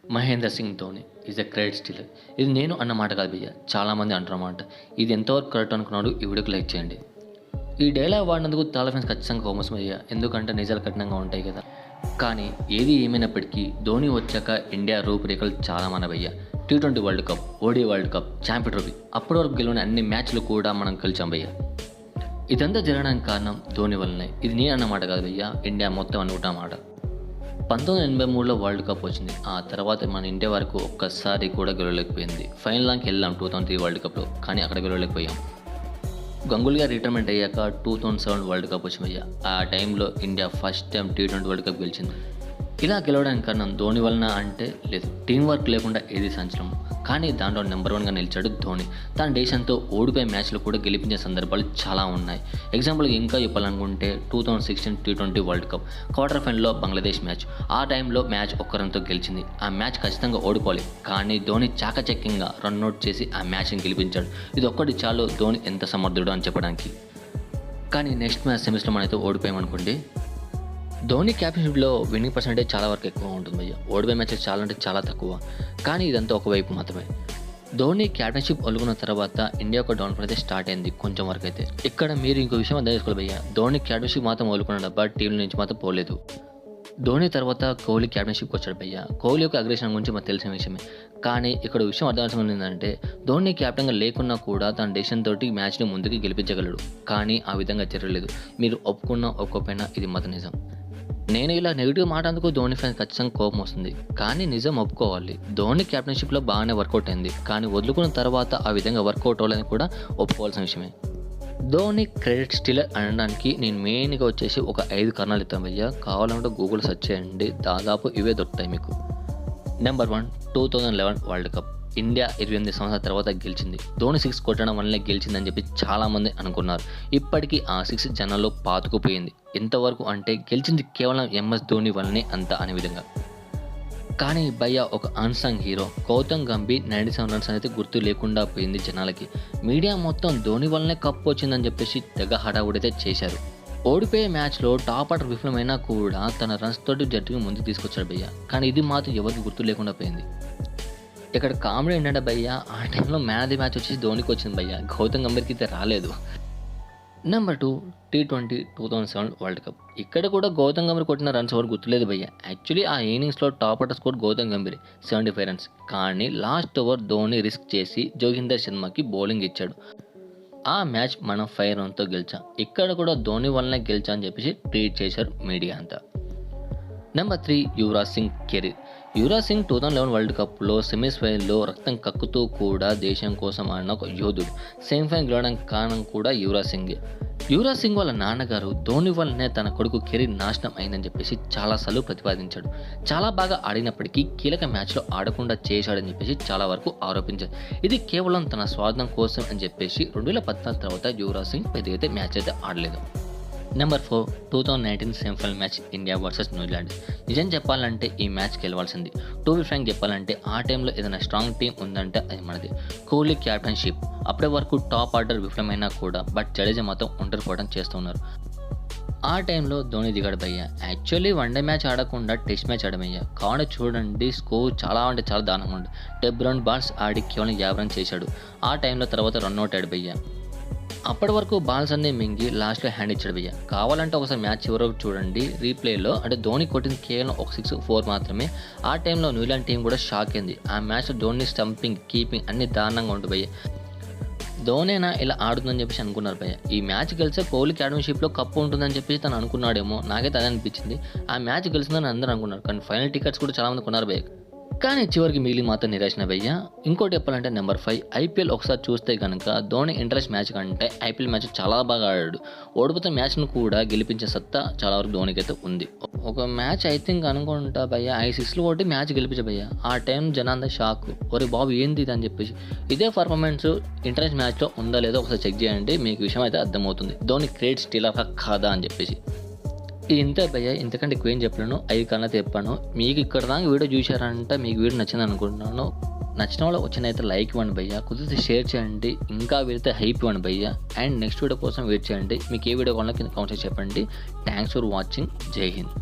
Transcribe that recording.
Mahindra Singh Dhoni is a great stealer. ఇది నేను అన్న మాట కాదు భయ్య. చాలామంది అంటున్నమాట. ఇది ఎంతవరకు కరెక్ట్ అనుకున్నాడు ఈ వీడియోకి లైక్ చేయండి. ఈ డైలాగ్ వాడినందుకు చాలా ఫ్రెండ్స్ ఖచ్చితంగా కోమస్ అయ్యా. ఎందుకంటే నిజాలు కఠినంగా ఉంటాయి కదా. కానీ ఏది ఏమైనప్పటికీ ధోని వచ్చాక ఇండియా రూపురేఖలు చాలా మనవయ్యా. T20 world cup, ODI world cup, champion trophy అప్పటి వరకు గెలిచిన అన్ని మ్యాచ్లు కూడా మనం గెలిచాం భయ్య. ఇదంతా జరగడానికి కారణం ధోని వల్లనే. ఇది నేను అన్నమాట కాదు భయ్య, ఇండియా మొత్తం అనుకుంటామాట. 1983లో వరల్డ్ కప్ వచ్చింది. ఆ తర్వాత మన ఇండియా వరకు ఒక్కసారి కూడా గెలవలేకపోయింది. ఫైనల్ దానికి వెళ్ళాం 2003 వరల్డ్ కప్లో, కానీ అక్కడ గెలవలేకపోయాం. గంగూలీ గారు రిటైర్మెంట్ అయ్యాక 2007 వరల్డ్ కప్ వచ్చింది. ఆ టైంలో India first time T20 world cup గెలిచింది. ఇలా గెలవడానికి కారణం ధోని వలన అంటే లేదు, టీం వర్క్ లేకుండా ఏది సంచలనం. కానీ దాంట్లో నెంబర్ 1గా నిలిచాడు ధోని. తన దేశంతో ఓడిపోయే మ్యాచ్లు కూడా గెలిపించిన సందర్భాలు చాలా ఉన్నాయి. ఎగ్జాంపుల్గా ఇంకా చెప్పాలనుకుంటే 2016 T20 వరల్డ్ కప్ క్వార్టర్ ఫైనల్లో బంగ్లాదేశ్ మ్యాచ్. ఆ టైంలో మ్యాచ్ ఒక్క రన్తో గెలిచింది. ఆ మ్యాచ్ ఖచ్చితంగా ఓడిపోవాలి, కానీ ధోని చాకచక్యంగా రన్అట్ చేసి ఆ మ్యాచ్ని గెలిపించాడు. ఇది ఒక్కటి చాలు ధోని ఎంత సమర్థుడు అని చెప్పడానికి. కానీ నెక్స్ట్ మ్యాచ్ సెమీస్లో మనైతే ఓడిపోయామనుకోండి. ధోని క్యాప్టెన్షిప్లో విన్నింగ్ పర్సెంటేజ్ చాలా వరకు ఎక్కువ ఉంటుంది భయ్య. ఓడిపోయే మ్యాచెస్ చాలా అంటే చాలా తక్కువ. కానీ ఇదంతా ఒకవైపు మాత్రమే. ధోని క్యాప్టెన్షిప్ వదులుకున్న తర్వాత ఇండియా ఒక డౌన్ఫాల్ అయితే స్టార్ట్ అయింది కొంచెం వరకు అయితే. ఇక్కడ మీరు ఇంకో విషయం అర్థం చేసుకోవాలి భయ్య. ధోని క్యాప్టెన్షిప్ మాత్రం వదులుకున్నాడు, బట్ టీం నుంచి మాత్రం పోలేదు. ధోని తర్వాత కోహ్లీ క్యాప్టెన్షిప్కి వచ్చాడు భయ్య. కోహ్లీ యొక్క అగ్రెషన్ గురించి మనకు తెలిసిన విషయమే. కానీ ఇక్కడ విషయం అర్థం ఏంటంటే ధోని క్యాప్టెన్గా లేకున్నా కూడా తన దేశంతో మ్యాచ్ని ముందుకు గెలిపించగలడు. కానీ ఆ విధంగా జరగలేదు. మీరు ఒప్పుకున్నా ఒప్పుకోకపోయినా ఇది మాత్రం నిజం. నేను ఇలా నెగిటివ్ మాట అందుకు ధోని ఫ్యాన్స్ ఖచ్చితంగా కోపం వస్తుంది. కానీ నిజం ఒప్పుకోవాలి, ధోని క్యాప్టెన్షిప్లో బాగానే వర్కౌట్ అయింది. కానీ వదులుకున్న తర్వాత ఆ విధంగా వర్కౌట్ అవ్వాలని కూడా ఒప్పుకోవాల్సిన విషయమే. ధోని క్రెడిట్ స్టీలర్ అనడానికి నేను మెయిన్గా వచ్చేసి ఒక 5 కారణాలు ఇస్తాను భయ్య. కావాలంటే గూగుల్ సెర్చ్ చేయండి, దాదాపు ఇవే దొరుకుతాయి మీకు. Number 1, 2011 world cup. ఇండియా 28 సంవత్సరాల తర్వాత గెలిచింది. ధోని 6 కొట్టడం వల్లనే గెలిచిందని చెప్పి చాలామంది అనుకున్నారు. ఇప్పటికీ ఆ 6 జనాల్లో పాతుకుపోయింది. ఎంతవరకు అంటే గెలిచింది కేవలం MS ధోని వల్లనే అంత అనే విధంగా. కానీ భయ్య ఒక unsung hero Gautam Gambhir 97 runs అనేది గుర్తు లేకుండా పోయింది జనాలకి. మీడియా మొత్తం ధోని వల్లనే కప్ వచ్చిందని చెప్పేసి తెగ హడావుడైతే చేశారు. ఓడిపోయే మ్యాచ్లో టాప్ ఆర్డర్ విఫలమైనా కూడా తన రన్స్ తోటి జట్టుని ముందుకు తీసుకొచ్చాడు భయ్య. కానీ ఇది మాత్రం ఎవరికి గుర్తు లేకుండా పోయింది. ఇక్కడ కామెడీ ఏంటంటే భయ్య, ఆ టైంలో మ్యాన్ ఆఫ్ ది మ్యాచ్ వచ్చేసి ధోనికి వచ్చింది భయ్య, గౌతమ్ గంభీర్కి అయితే రాలేదు. Number 2, T20 2007 world cup. ఇక్కడ కూడా గౌతమ్ గంభీర్ కొట్టిన రన్స్ ఎవరు గుర్తులేదు భయ్య. యాక్చువల్లీ ఆ ఇన్నింగ్స్లో top order score Gautam Gambhir 75 runs. కానీ లాస్ట్ ఓవర్ ధోని రిస్క్ చేసి జోగిందర్ శర్మకి బౌలింగ్ ఇచ్చాడు. ఆ మ్యాచ్ మనం 5 రన్తో గెలిచాం. ఇక్కడ కూడా ధోని వల్లనే గెలిచా అని చెప్పేసి ట్వీట్ చేశారు మీడియా అంతా. Number 3, Yuvraj Singh career. Yuvraj Singh 2011 world కప్లో సెమీఫైనల్లో రక్తం కక్కుతూ కూడా దేశం కోసం ఆడిన ఒక యోధుడు. సెమీఫైనల్ గెలవడానికి కారణం కూడా యువరాజ్ సింగ్. యువరాజ్ సింగ్ వాళ్ళ నాన్నగారు ధోని వల్లనే తన కొడుకు కెరీర్ నాశనం అయిందని చెప్పేసి చాలాసార్లు ప్రతిపాదించాడు. చాలా బాగా ఆడినప్పటికీ కీలక మ్యాచ్లో ఆడకుండా చేశాడని చెప్పేసి చాలా వరకు ఆరోపించారు. ఇది కేవలం తన స్వార్థం కోసం అని చెప్పేసి 2014 తర్వాత యువరాజ్ సింగ్ పెద్దగా మ్యాచ్ అయితే ఆడలేదు. Number 4, 2019 semifinal match India versus New Zealand. నిజం చెప్పాలంటే ఈ మ్యాచ్ గెలవాల్సింది. టు బి ఫ్రాంక్ చెప్పాలంటే ఆ టైంలో ఏదైనా స్ట్రాంగ్ టీం ఉందంటే అది మనది. కోహ్లీ క్యాప్టెన్షిప్ అప్పటి వరకు టాప్ ఆర్డర్ విఫలమైనా కూడా బట్ జడేజా మాత్రం ఒంటరిపోవడం చేస్తున్నారు. ఆ టైంలో ధోని దిగాడు భయ్య. యాక్చువల్లీ వన్డే మ్యాచ్ ఆడకుండా టెస్ట్ మ్యాచ్ ఆడమయ్యా. కావున చూడండి స్కోర్ చాలా అంటే చాలా దారుణంగా ఉంది. 70 బాల్స్ ఆడి కేవలం 50 రన్స్ చేశాడు. ఆ టైంలో తర్వాత రన్అట్ ఆడు భయ్య. అప్పటి వరకు బాల్స్ అన్నీ మింగి లాస్ట్లో హ్యాండ్ ఇచ్చాడు భయ్య. కావాలంటే ఒకసారి మ్యాచ్ చివరకు చూడండి రీప్లేలో. అంటే ధోని కొట్టింది కేవలం ఒక 6, 4 మాత్రమే. ఆ టైంలో న్యూజిలాండ్ టీం కూడా షాక్ అయింది. ఆ మ్యాచ్లో ధోని స్టంపింగ్, కీపింగ్ అన్ని దారుణంగా ఉంటుంది భయ్య. ధోనేనా ఇలా ఆడుతుందని చెప్పేసి అనుకున్నారు భయ్య. ఈ మ్యాచ్ గెలిచే కోహ్లీ క్యాప్టెన్షిప్లో కప్పు ఉంటుందని చెప్పేసి తను అనుకున్నాడేమో, నాకైతే అదే అనిపించింది. ఆ మ్యాచ్ గెలిచిందని అందరూ అనుకున్నారు. కానీ ఫైనల్ టికెట్స్ కూడా చాలామంది కొన్నారు భయ్య. కానీ చివరికి మిగిలి మాత్రం నిరాశన భయ్య. ఇంకోటి చెప్పాలంటే నెంబర్ 5, IPL ఒకసారి చూస్తే కనుక ధోని ఇంట్రెస్ట్ మ్యాచ్ కంటే IPL మ్యాచ్ చాలా బాగా ఆడాడు. ఓడిపోతున్న మ్యాచ్ను కూడా గెలిపించే సత్తా చాలా వరకు ధోనికి అయితే ఉంది. ఒక మ్యాచ్ ఐ థింక్ అనుకుంటా భయ్య 5 6లు కొట్టి మ్యాచ్ గెలిపించే భయ్య. ఆ టైం జనాందా షాక్, ఒరే బాబు ఏంది ఇది అని చెప్పేసి. ఇదే పర్ఫార్మెన్స్ ఇంట్రెస్ట్ మ్యాచ్లో ఉందా లేదో ఒకసారి చెక్ చేయండి, మీకు విషయం అయితే అర్థమవుతుంది ధోని క్రేట్ స్టీలర్ కాదా అని చెప్పేసి. ఇంతే భయ్య, ఇంతకంటే ఎక్కువ ఏం చెప్పలేను. 5 కారణాలు చెప్పాను. మీకు ఇక్కడ దాకా వీడియో చూశారంటే మీకు వీడియో నచ్చింది అనుకుంటున్నాను. నచ్చిన వాళ్ళు వచ్చినైతే లైక్ ఇవ్వండి భయ్య, కుదిరితే షేర్ చేయండి, ఇంకా వీడితే హైప్ ఇవ్వండి భయ్య. అండ్ నెక్స్ట్ వీడియో కోసం వెయిట్ చేయండి. మీకు ఏ వీడియో కావాలో కింద కామెంట్ చేసి చెప్పండి. Thanks for watching. జై హింద్.